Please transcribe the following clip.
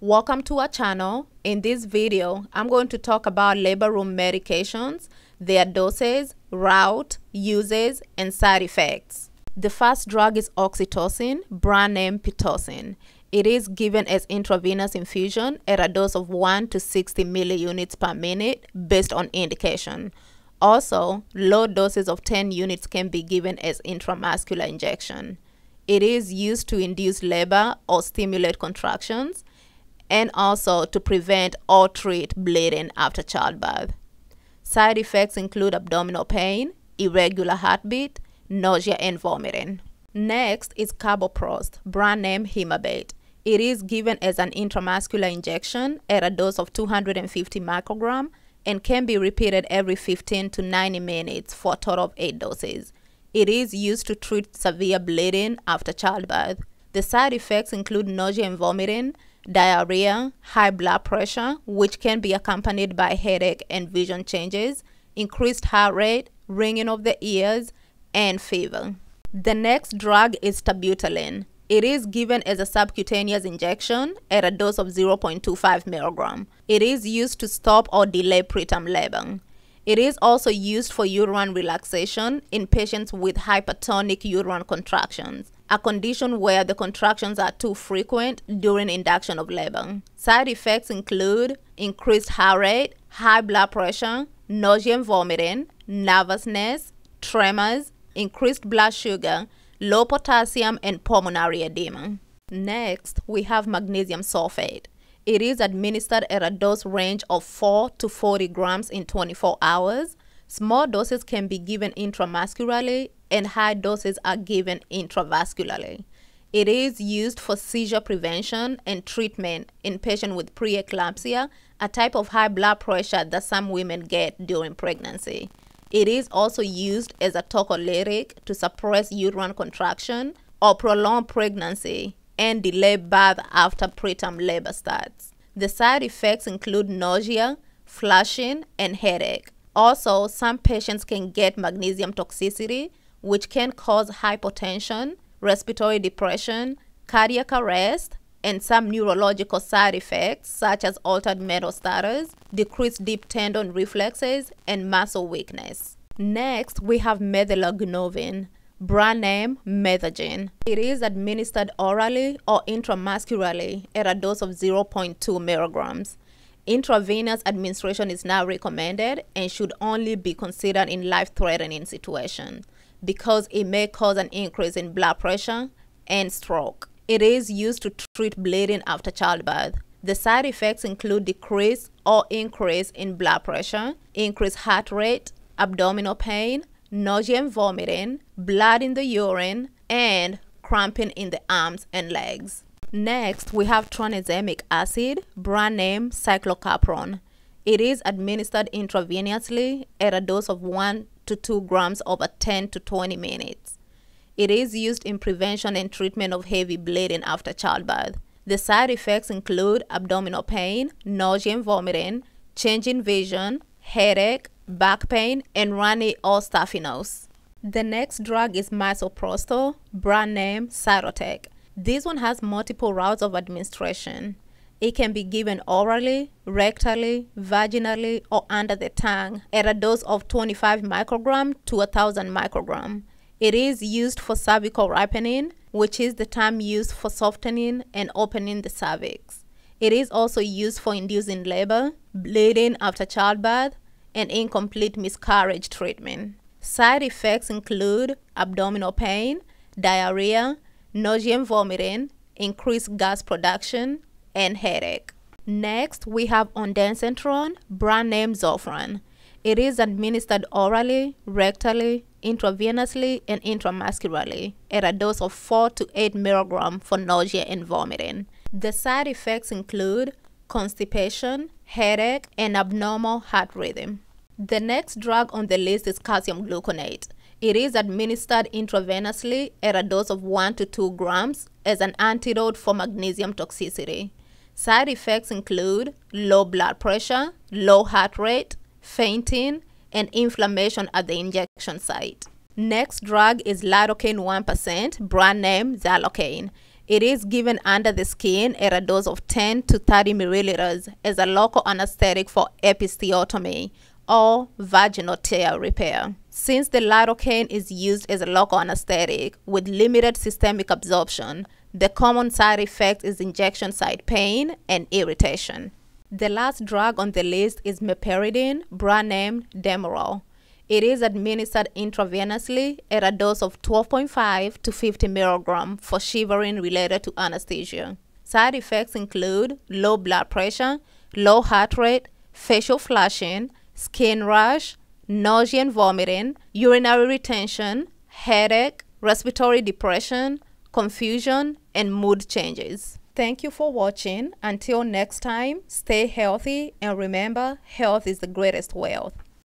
Welcome to our channel. In this video, I'm going to talk about labor room medications, their doses, route, uses, and side effects. The first drug is oxytocin, brand name Pitocin. It is given as intravenous infusion at a dose of 1 to 60 milliunits per minute based on indication. Also, low doses of 10 units can be given as intramuscular injection. It is used to induce labor or stimulate contractions, and also to prevent or treat bleeding after childbirth. Side effects include abdominal pain, irregular heartbeat, nausea, and vomiting. Next is carboprost, brand name Hemabate. It is given as an intramuscular injection at a dose of 250 microgram and can be repeated every 15 to 90 minutes for a total of 8 doses. It is used to treat severe bleeding after childbirth. The side effects include nausea and vomiting, diarrhea, high blood pressure, which can be accompanied by headache and vision changes, increased heart rate, ringing of the ears, and fever. The next drug is terbutaline. It is given as a subcutaneous injection at a dose of 0.25 milligram. It is used to stop or delay preterm labor. It is also used for uterine relaxation in patients with hypertonic uterine contractions, a condition where the contractions are too frequent during induction of labor. Side effects include increased heart rate, high blood pressure, nausea and vomiting, nervousness, tremors, increased blood sugar, low potassium, and pulmonary edema. Next, we have magnesium sulfate. It is administered at a dose range of 4 to 40 grams in 24 hours. Small doses can be given intramuscularly and high doses are given intravascularly. It is used for seizure prevention and treatment in patients with preeclampsia, a type of high blood pressure that some women get during pregnancy. It is also used as a tocolytic to suppress uterine contraction or prolong pregnancy and delay birth after preterm labor starts. The side effects include nausea, flushing, and headache. Also, some patients can get magnesium toxicity, which can cause hypotension, respiratory depression, cardiac arrest, and some neurological side effects such as altered mental status, decreased deep tendon reflexes, and muscle weakness. Next, we have methylognovin, brand name Methergine. It is administered orally or intramuscularly at a dose of 0.2 milligrams. Intravenous administration is now recommended and should only be considered in life-threatening situations because it may cause an increase in blood pressure and stroke. It is used to treat bleeding after childbirth. The side effects include decrease or increase in blood pressure, increased heart rate, abdominal pain, nausea and vomiting, blood in the urine, and cramping in the arms and legs. Next, we have tranexamic acid, brand name Cyclocapron. It is administered intravenously at a dose of 1 to 2 grams over 10 to 20 minutes. It is used in prevention and treatment of heavy bleeding after childbirth. The side effects include abdominal pain, nausea and vomiting, change in vision, headache, back pain, and runny or stuffy nose. The next drug is misoprostol, brand name Cytotec. This one has multiple routes of administration. It can be given orally, rectally, vaginally, or under the tongue at a dose of 25 microgram to 1,000 microgram. It is used for cervical ripening, which is the term used for softening and opening the cervix. It is also used for inducing labor, bleeding after childbirth, and incomplete miscarriage treatment. Side effects include abdominal pain, diarrhea, nausea and vomiting, increased gas production, and headache. Next, we have ondansetron, brand name Zofran. It is administered orally, rectally, intravenously, and intramuscularly at a dose of 4 to 8 milligram for nausea and vomiting. The side effects include constipation, headache, and abnormal heart rhythm. The next drug on the list is calcium gluconate. It is administered intravenously at a dose of 1 to 2 grams as an antidote for magnesium toxicity. Side effects include low blood pressure, low heart rate, fainting, and inflammation at the injection site. Next drug is lidocaine 1%, brand name Xalocaine. It is given under the skin at a dose of 10 to 30 milliliters as a local anesthetic for episiotomy or vaginal tear repair. Since the lidocaine is used as a local anesthetic with limited systemic absorption, the common side effect is injection site pain and irritation. The last drug on the list is meperidine, brand name Demerol. It is administered intravenously at a dose of 12.5 to 50 milligrams for shivering related to anesthesia. Side effects include low blood pressure, low heart rate, facial flushing, skin rash, nausea and vomiting, urinary retention, headache, respiratory depression, confusion, and mood changes. Thank you for watching. Until next time, stay healthy and remember, health is the greatest wealth.